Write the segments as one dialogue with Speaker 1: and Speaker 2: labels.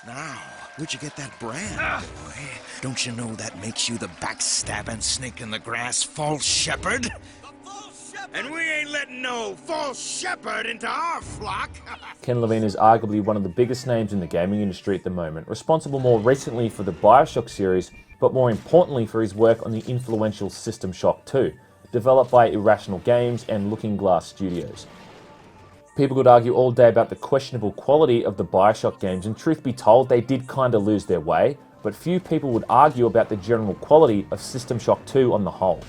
Speaker 1: Now, where'd you get that brand, boy? Don't you know that makes you the backstabbing snake in the grass false shepherd? And we ain't letting no false shepherd into our flock.
Speaker 2: Ken Levine is arguably one of the biggest names in the gaming industry at the moment, responsible more recently for the BioShock series, but more importantly for his work on the influential System Shock 2, developed by Irrational Games and Looking Glass Studios. People could argue all day about the questionable quality of the BioShock games, and truth be told, they did kinda lose their way, but few people would argue about the general quality of System Shock 2 on the whole.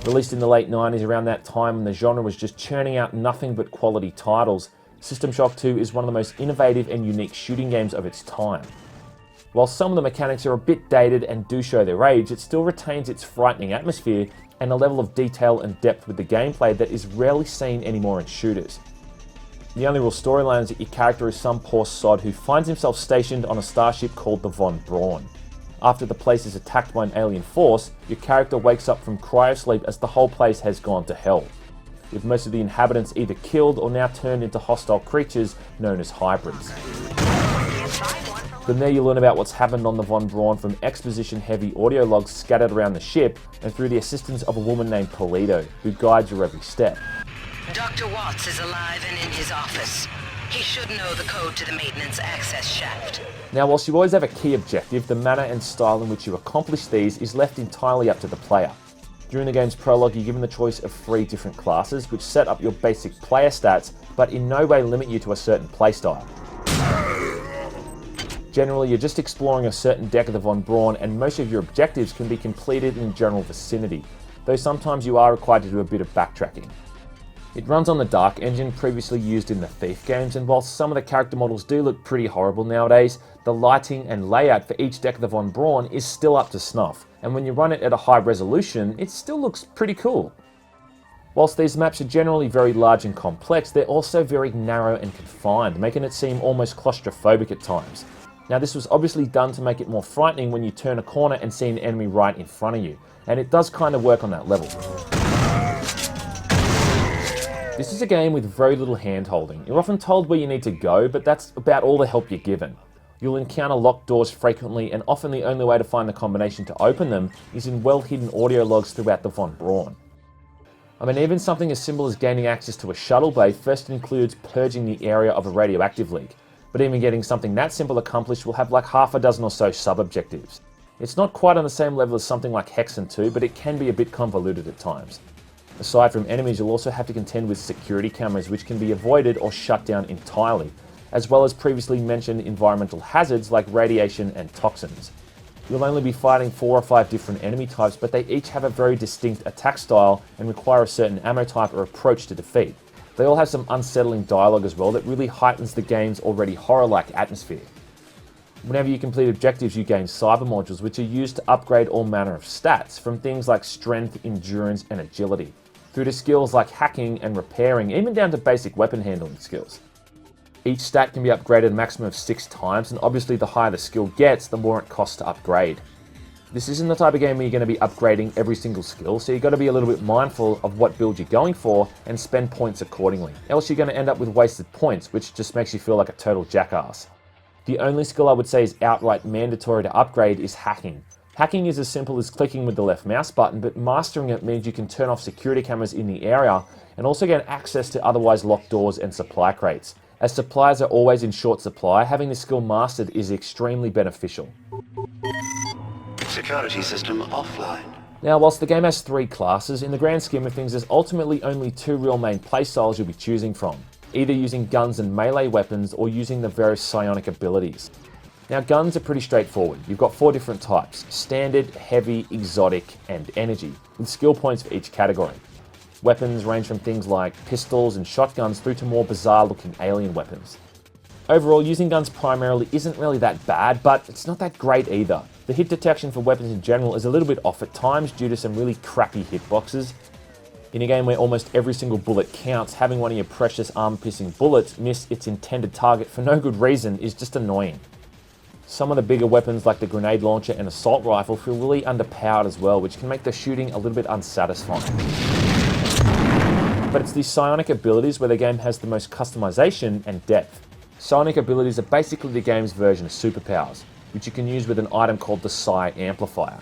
Speaker 2: Released in the late 90s, around that time when the genre was just churning out nothing but quality titles, System Shock 2 is one of the most innovative and unique shooting games of its time. While some of the mechanics are a bit dated and do show their age, it still retains its frightening atmosphere and a level of detail and depth with the gameplay that is rarely seen anymore in shooters. The only real storyline is that your character is some poor sod who finds himself stationed on a starship called the Von Braun. After the place is attacked by an alien force, your character wakes up from cryosleep as the whole place has gone to hell, with most of the inhabitants either killed or now turned into hostile creatures known as hybrids. From there you learn about what's happened on the Von Braun from exposition-heavy audio logs scattered around the ship and through the assistance of a woman named Polito, who guides your every step.
Speaker 3: Dr. Watts is alive and in his office. He should know the code to the maintenance access shaft.
Speaker 2: Now, whilst you always have a key objective, the manner and style in which you accomplish these is left entirely up to the player. During the game's prologue, you're given the choice of 3 different classes, which set up your basic player stats, but in no way limit you to a certain playstyle. Generally, you're just exploring a certain deck of the Von Braun, and most of your objectives can be completed in the general vicinity, though sometimes you are required to do a bit of backtracking. It runs on the Dark engine previously used in the Thief games, and while some of the character models do look pretty horrible nowadays, the lighting and layout for each deck of the Von Braun is still up to snuff, and when you run it at a high resolution, it still looks pretty cool. Whilst these maps are generally very large and complex, they're also very narrow and confined, making it seem almost claustrophobic at times. Now, this was obviously done to make it more frightening when you turn a corner and see an enemy right in front of you, and it does kind of work on that level. This is a game with very little hand-holding. You're often told where you need to go, but that's about all the help you're given. You'll encounter locked doors frequently, and often the only way to find the combination to open them is in well-hidden audio logs throughout the Von Braun. I mean, even something as simple as gaining access to a shuttle bay first includes purging the area of a radioactive leak, but even getting something that simple accomplished will have like half a dozen or so sub-objectives. It's not quite on the same level as something like Hexen 2, but it can be a bit convoluted at times. Aside from enemies, you'll also have to contend with security cameras, which can be avoided or shut down entirely, as well as previously mentioned environmental hazards like radiation and toxins. You'll only be fighting 4 or 5 different enemy types, but they each have a very distinct attack style and require a certain ammo type or approach to defeat. They all have some unsettling dialogue as well that really heightens the game's already horror-like atmosphere. Whenever you complete objectives, you gain cyber modules, which are used to upgrade all manner of stats, from things like strength, endurance, and agility, through to skills like hacking and repairing, even down to basic weapon handling skills. Each stat can be upgraded a maximum of 6 times, and obviously the higher the skill gets, the more it costs to upgrade. This isn't the type of game where you're going to be upgrading every single skill, so you've got to be a little bit mindful of what build you're going for and spend points accordingly. Else you're going to end up with wasted points, which just makes you feel like a total jackass. The only skill I would say is outright mandatory to upgrade is hacking. Hacking is as simple as clicking with the left mouse button, but mastering it means you can turn off security cameras in the area and also get access to otherwise locked doors and supply crates. As supplies are always in short supply, having this skill mastered is extremely beneficial.
Speaker 4: Security system offline.
Speaker 2: Now, whilst the game has 3 classes, in the grand scheme of things there's ultimately only 2 real main playstyles you'll be choosing from, either using guns and melee weapons or using the various psionic abilities. Now, guns are pretty straightforward. You've got 4 different types: standard, heavy, exotic, and energy, with skill points for each category. Weapons range from things like pistols and shotguns through to more bizarre looking alien weapons. Overall, using guns primarily isn't really that bad, but it's not that great either. The hit detection for weapons in general is a little bit off at times due to some really crappy hitboxes. In a game where almost every single bullet counts, having one of your precious arm-piercing bullets miss its intended target for no good reason is just annoying. Some of the bigger weapons like the grenade launcher and assault rifle feel really underpowered as well, which can make the shooting a little bit unsatisfying. But it's these psionic abilities where the game has the most customization and depth. Psionic abilities are basically the game's version of superpowers, which you can use with an item called the Psi Amplifier.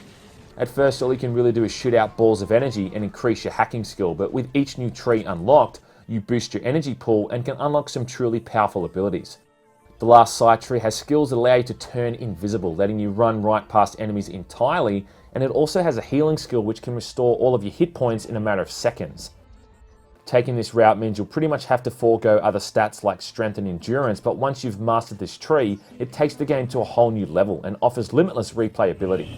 Speaker 2: At first, all you can really do is shoot out balls of energy and increase your hacking skill, but with each new tree unlocked, you boost your energy pool and can unlock some truly powerful abilities. The last Psi tree has skills that allow you to turn invisible, letting you run right past enemies entirely, and it also has a healing skill which can restore all of your hit points in a matter of seconds. Taking this route means you'll pretty much have to forego other stats like strength and endurance, but once you've mastered this tree, it takes the game to a whole new level and offers limitless replayability.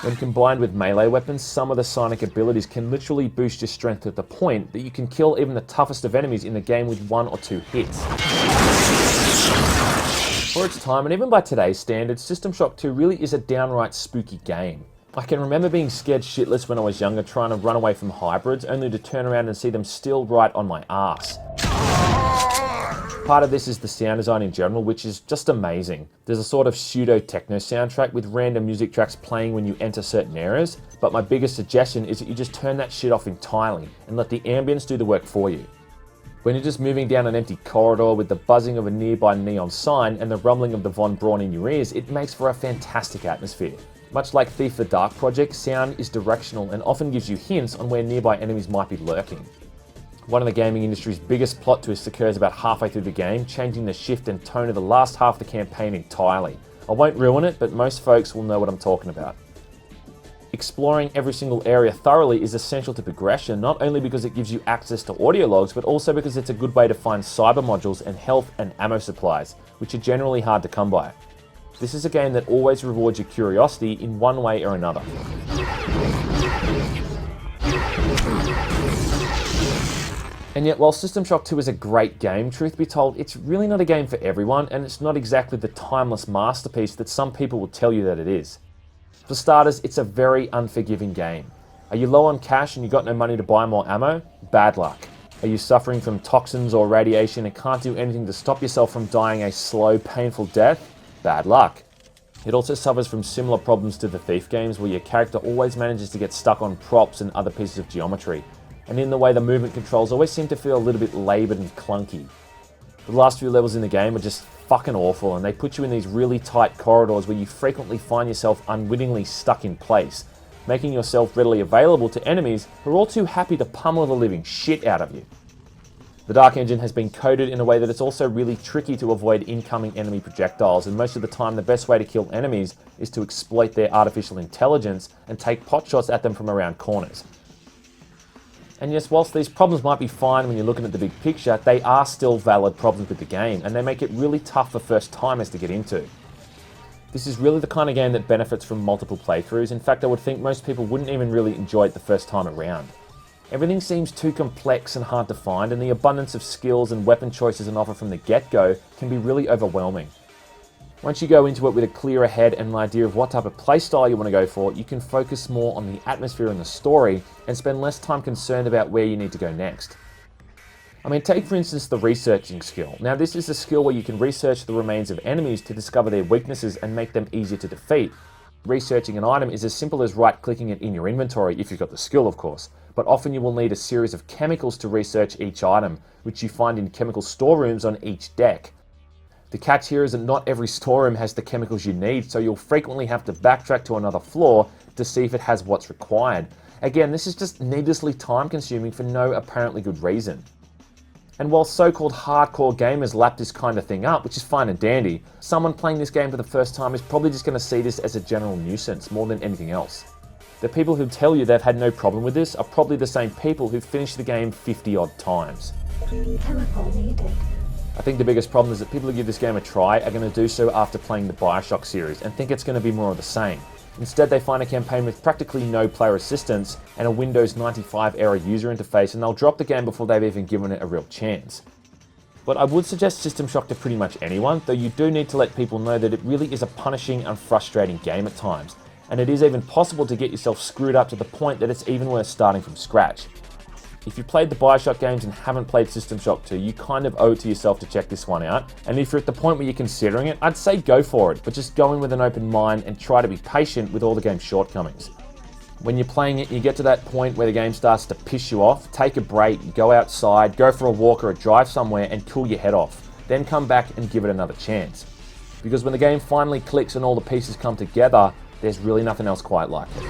Speaker 2: When combined with melee weapons, some of the psionic abilities can literally boost your strength to the point that you can kill even the toughest of enemies in the game with 1 or 2 hits. For its time, and even by today's standards, System Shock 2 really is a downright spooky game. I can remember being scared shitless when I was younger, trying to run away from hybrids, only to turn around and see them still right on my ass. Part of this is the sound design in general, which is just amazing. There's a sort of pseudo-techno soundtrack with random music tracks playing when you enter certain areas, but my biggest suggestion is that you just turn that shit off entirely and let the ambience do the work for you. When you're just moving down an empty corridor with the buzzing of a nearby neon sign and the rumbling of the Von Braun in your ears, it makes for a fantastic atmosphere. Much like Thief the Dark Project, sound is directional and often gives you hints on where nearby enemies might be lurking. One of the gaming industry's biggest plot twists occurs about halfway through the game, changing the shift and tone of the last half of the campaign entirely. I won't ruin it, but most folks will know what I'm talking about. Exploring every single area thoroughly is essential to progression, not only because it gives you access to audio logs, but also because it's a good way to find cyber modules and health and ammo supplies, which are generally hard to come by. This is a game that always rewards your curiosity in one way or another. And yet, while System Shock 2 is a great game, truth be told, it's really not a game for everyone, and it's not exactly the timeless masterpiece that some people will tell you that it is. For starters, it's a very unforgiving game. Are you low on cash and you got no money to buy more ammo? Bad luck. Are you suffering from toxins or radiation and can't do anything to stop yourself from dying a slow, painful death? Bad luck. It also suffers from similar problems to the Thief games, where your character always manages to get stuck on props and other pieces of geometry, and in the way the movement controls always seem to feel a little bit laboured and clunky. The last few levels in the game are just fucking awful, and they put you in these really tight corridors where you frequently find yourself unwittingly stuck in place, making yourself readily available to enemies who are all too happy to pummel the living shit out of you. The Dark Engine has been coded in a way that it's also really tricky to avoid incoming enemy projectiles, and most of the time the best way to kill enemies is to exploit their artificial intelligence and take potshots at them from around corners. And yes, whilst these problems might be fine when you're looking at the big picture, they are still valid problems with the game, and they make it really tough for first-timers to get into. This is really the kind of game that benefits from multiple playthroughs. In fact, I would think most people wouldn't even really enjoy it the first time around. Everything seems too complex and hard to find, and the abundance of skills and weapon choices on offer from the get-go can be really overwhelming. Once you go into it with a clearer head and an idea of what type of playstyle you want to go for, you can focus more on the atmosphere and the story, and spend less time concerned about where you need to go next. I mean, take for instance the researching skill. Now this is a skill where you can research the remains of enemies to discover their weaknesses and make them easier to defeat. Researching an item is as simple as right-clicking it in your inventory, if you've got the skill of course, but often you will need a series of chemicals to research each item, which you find in chemical storerooms on each deck. The catch here is that not every storeroom has the chemicals you need, so you'll frequently have to backtrack to another floor to see if it has what's required. Again, this is just needlessly time-consuming for no apparently good reason. And while so-called hardcore gamers lap this kind of thing up, which is fine and dandy, someone playing this game for the first time is probably just going to see this as a general nuisance more than anything else. The people who tell you they've had no problem with this are probably the same people who finished the game 50-odd times.
Speaker 4: Chemical needed.
Speaker 2: I think the biggest problem is that people who give this game a try are going to do so after playing the Bioshock series and think it's going to be more of the same. Instead, they find a campaign with practically no player assistance and a Windows 95 era user interface, and they'll drop the game before they've even given it a real chance. But I would suggest System Shock to pretty much anyone, though you do need to let people know that it really is a punishing and frustrating game at times, and it is even possible to get yourself screwed up to the point that it's even worth starting from scratch. If you played the Bioshock games and haven't played System Shock 2, you kind of owe it to yourself to check this one out. And if you're at the point where you're considering it, I'd say go for it, but just go in with an open mind and try to be patient with all the game's shortcomings. When you're playing it, you get to that point where the game starts to piss you off, take a break, go outside, go for a walk or a drive somewhere and cool your head off. Then come back and give it another chance. Because when the game finally clicks and all the pieces come together, there's really nothing else quite like it.